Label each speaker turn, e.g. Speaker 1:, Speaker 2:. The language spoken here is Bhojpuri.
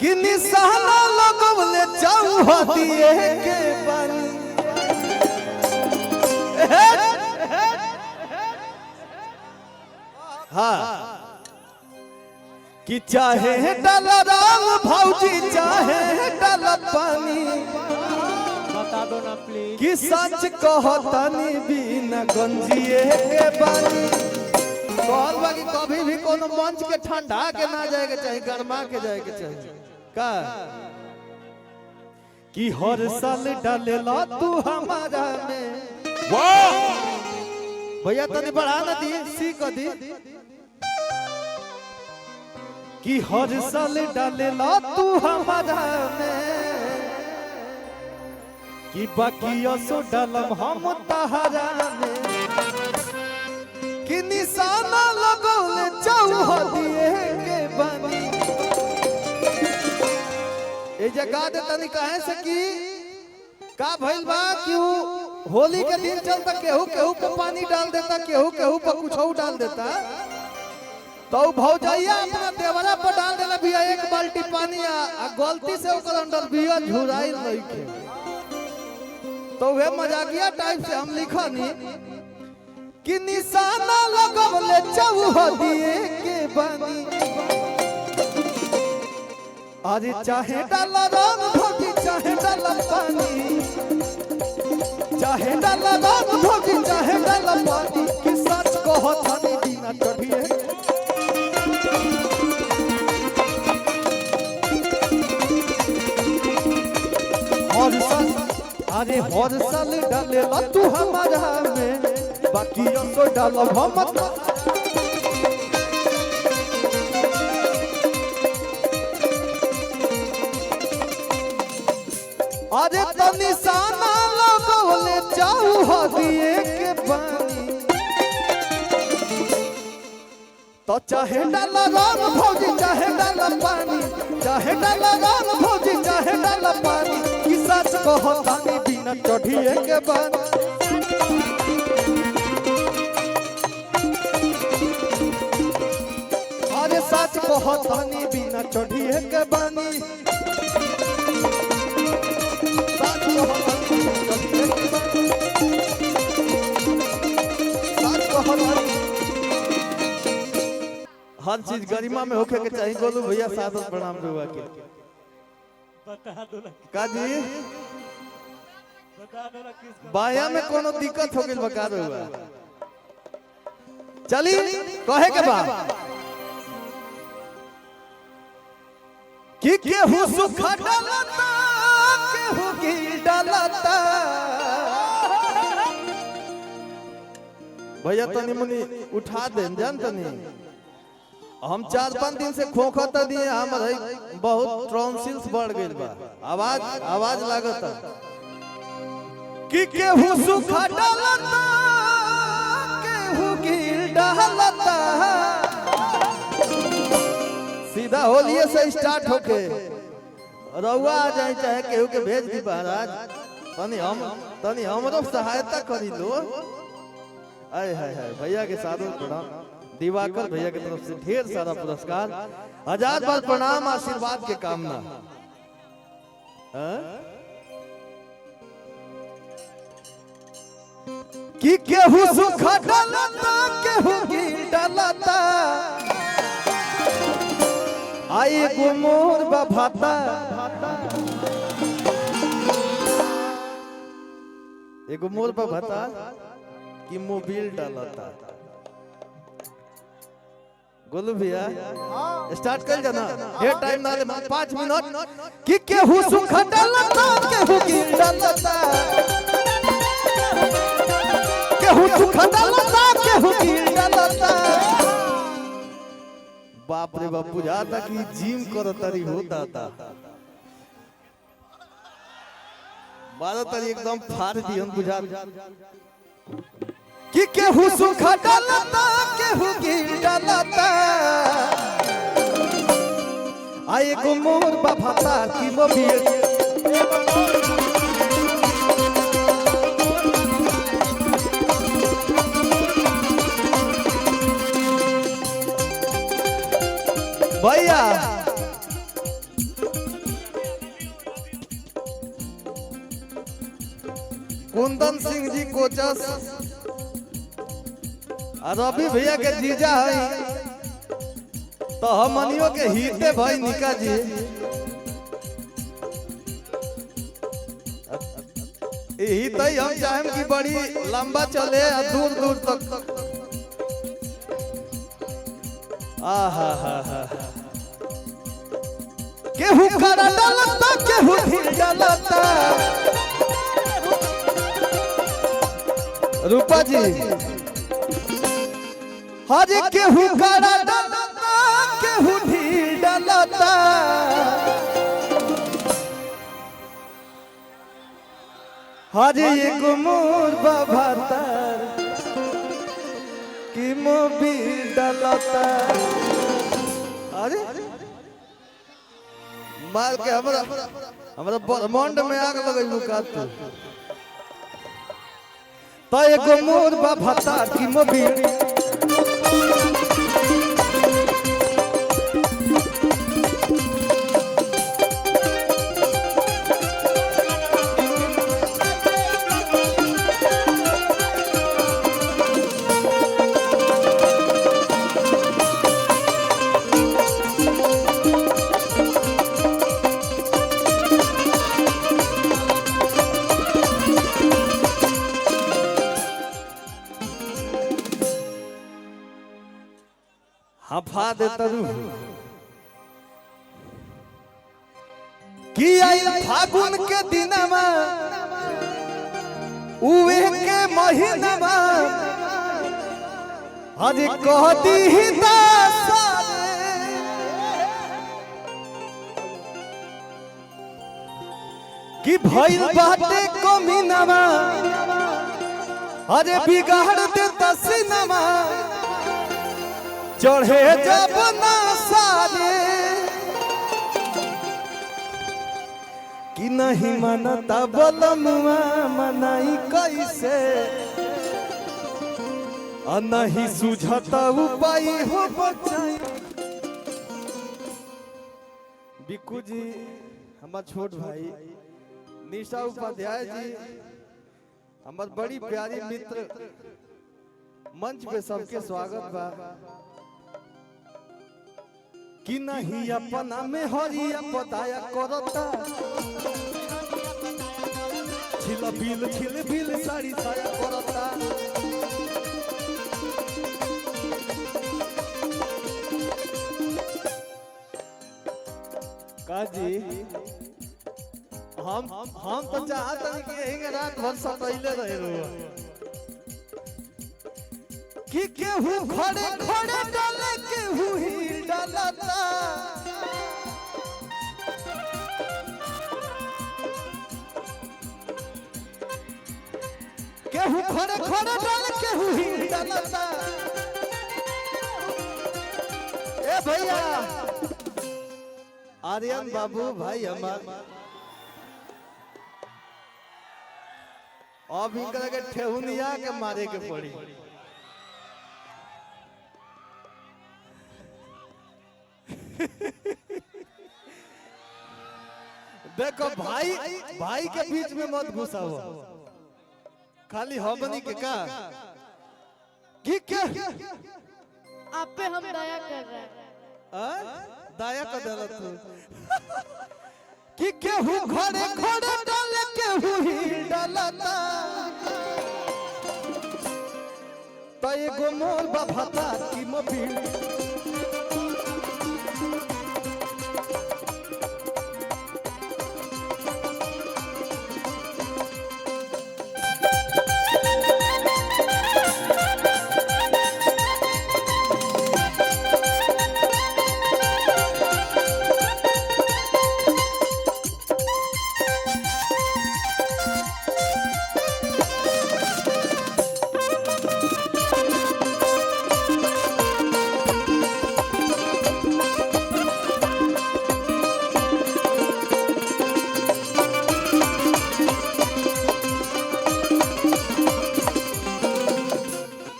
Speaker 1: कि निशाना लगवले चौहदिए के बानी हाँ कि चाहे डाला राम भौजी चाहे डाला पानी
Speaker 2: बता दो ना प्लीज
Speaker 1: कि सच कहतनी बिना गंजिए के बानी। कहल बा कि कभी भी कोनो मंच के ठंडा के ना जाए के चाहिए, गरमा के जाए के चाहिए का कि हर साल डालेला तू हमारा में।
Speaker 3: वाह
Speaker 1: भैया तनी बढ़ा ना दी सी क दी कि हर साल डालेला तू हमारा में कि बाकी असो डालम हम तहरा में कि निशाना लगौले चौहदिए के बानी। ए जगह दे तनी कहे से कि का भइल बा कि होली के दिन चलता केहू केहू पे पानी डाल देता, केहू केहू पे कुछ डाल देता, तो भौजैया अपना देवरा पर डाल देला बिया एक बाल्टी पानी आ गलती से ओकर अंदर बिया झुराई लइके। तो वे मजाकिया टाइप से हम लिखनी कि निशाना लगवले चौहदिए के बानी। अरे चाहे डाला राम भोगी चाहे डाला पानी, चाहे डाला राम भोगी चाहे डाला पानी कि सच कहतनी बिना कढ़िए। अरे हर साल डालेला तू हमारा में बाकी तो डालब हम। अरे तो निशाना लगवले चौहदिए के बानी। तो चाहे डाला राम भौजी चाहे डाला पानी, चाहे डाला राम भौजी चाहे डाला पानी कि सच कहतनी बिना चढ़िए के बानी। अरे सच कहतनी बिना चढ़िए के बानी। सच कहतनी बिना चढ़िए के बानी। सच कहतनी हर चीज गरिमा में होके के चाहिए। बोलू भैया सादर प्रणाम रुआ के
Speaker 2: बता दो ना
Speaker 1: का जी
Speaker 2: बता दो ना किस
Speaker 1: बाया में कोनो दिक्कत हो गइल बका रुआ। चली कहे के बा कि केहू सुख डालता केहू गिल डालता। भैया तनी मुनी उठा दे जान तनी हम 4-5 दिन से खोखता दिए हमर बहुत ट्रॉन्सिल्स बढ़ गइल बा, आवाज लागता कि केहू सुख डालता केहू गिल डालता। सीधा होलिये से स्टार्ट होके रउआ आ जाए चाहे केहू के भेज दी महाराज, तनी हमरो सहायता करी लो। आय हाय हाय भैया के सादर प्रणाम। दिवाकर भैया की तरफ से ढेर सारा पुरस्कार, 1000 बार प्रणाम आशीर्वाद के कामना। कि केहू सुख डालता केहू गिल डालता। आई गो मोर बाभाता एगो मोर बाभाता कि मोबिल डालता। गोलू भैया स्टार्ट कर जाना, ढेर टाइम ना ले 5 मिनट। कि केहू सुख डालता केहू गिल डालता, केहू सुख डालता केहू गिल डालता। बाप रे बाप बुझाता कि जिम करो तरी होता था। बारह तरी एकदम फाड़ दी हम बुझा कि केहू सुख डालता केहू गिल डालता। आए गो मोर बाभाता की मोबिल भैया कुंदन सिंह जी कोचस और रवि भैया के जीजा है तो हमनियों के हिते भाई निका जी यही तो हम चाहें कि बड़ी लंबा चले और दूर दूर तक। आहा हा हा केहू करा डालता केहू ढील डालता। रूपा जी हजे केहू करा डालता केहू ढील डालता। हजे एक मोर बाभातर की मोबिल डालता। अरे मार के हमरा ब्रह्मांड में आग लगई का तो एगो मोर बाभातर की मोबिल हफा देता कि आई फागुन के दिनमा उवे के महीनमा हज कहती ही कि भइल बाटे कमीनमा अरे बिगाड़ देता सिनमा चढ़े जब ना सारे कि नहीं मनता बलमुआ मनाई कैसे और नहीं सुझता उपाय हो बचाई। बिक्कू जी हमार छोट भाई निशा उपाध्याय जी हमार बड़ी प्यारी मित्र मंच पे सबके स्वागत बा कि नहीं अपना में हरिया पताया करता छिल बिल साड़ी साया करता। काजी हम तो चाहता नहीं कि यही रात भर सतैले रहे कि केहू खड़े खड़े डाले केहू ही डालता। केहू खड़े खड़े डाले केहू ही डालता। ए भैया आर्यन बाबू भाई हमार अब इनका के ठेहुनिया के मारे के पड़ी। देखो भाई के बीच में मत घुसा हुआ खाली हमनी के का कि क्या
Speaker 3: आप पे हम दया कर रहे हैं।
Speaker 1: दया कर देला तू कि केहू घरे घरे डाले केहू ही डालता। तो एगो मोर बाभाता की मोबिल